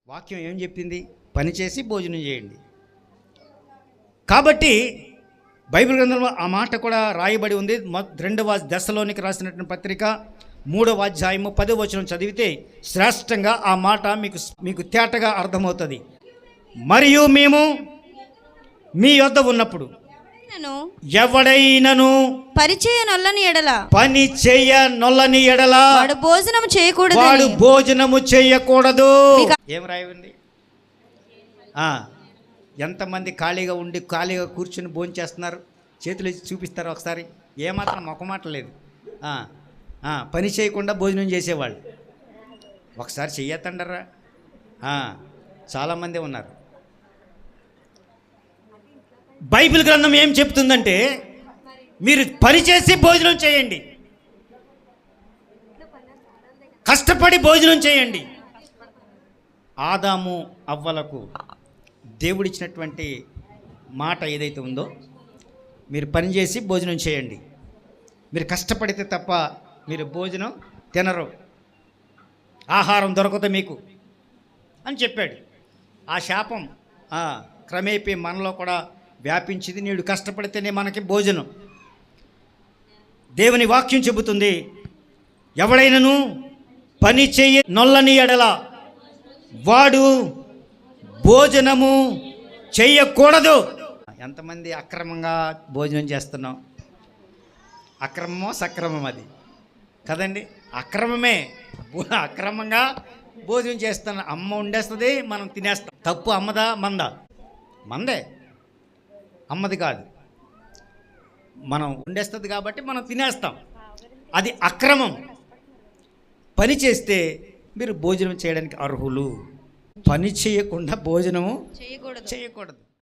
వాక్యం ఏం చెప్పింది? పని చేసి భోజనం చేయండి. కాబట్టి బైబిల్ గ్రంథంలో ఆ మాట కూడా రాయబడి ఉంది. 2వ దశలోనికి రాసినటువంటి పత్రిక 3వ అధ్యాయము 10వ వచనం చదివితే శ్రేష్టంగా ఆ మాట మీకు తేటగా అర్థమవుతుంది. మరియు మేము మీ యొద్ద ఉన్నప్పుడు ఎవడైనను పని చేయనొల్లని ఎడల వాడు భోజనము చేయకూడదు. ఏం రాయండి? ఎంతమంది ఖాళీగా కూర్చుని భోజనం చేస్తున్నారు? చేతులు చూపిస్తారు ఒకసారి. ఏమాత్రం మొక్కమాట లేదు. పని చేయకుండా భోజనం చేసేవాళ్ళు ఒకసారి చెయ్యతండరా. చాలామంది ఉన్నారు. బైబిల్ గ్రంథం ఏం చెప్తుందంటే మీరు పని చేసి భోజనం చేయండి, కష్టపడి భోజనం చేయండి. ఆదాము అవ్వలకు దేవుడిచ్చినటువంటి మాట ఏదైతే ఉందో, మీరు పని చేసి భోజనం చేయండి, మీరు కష్టపడితే తప్ప మీరు భోజనం తినరు, ఆహారం దొరకదు మీకు అని చెప్పాడు. ఆ శాపం క్రమేపీ మనలో కూడా వ్యాపించింది. నేడు కష్టపడితేనే మనకి భోజనం. దేవుని వాక్యం చెబుతుంది, ఎవడైనను పని నొల్లని ఎడల వాడు భోజనము చెయ్యకూడదు. ఎంతమంది అక్రమంగా భోజనం చేస్తున్నాం? అక్రమమో సక్రమం అది కదండి. అక్రమమే. అక్రమంగా భోజనం చేస్తున్నాం. అమ్మ వండేస్తుంది, మనం తినేస్తాం. తప్పు అమ్మదా మందా? మందే, అమ్మది కాదు. మనం వండేస్తుంది కాబట్టి మనం తినేస్తాం. అది అక్రమం. పని చేస్తే మీరు భోజనం చేయడానికి అర్హులు. పని చేయకుండా భోజనము చేయకూడదు.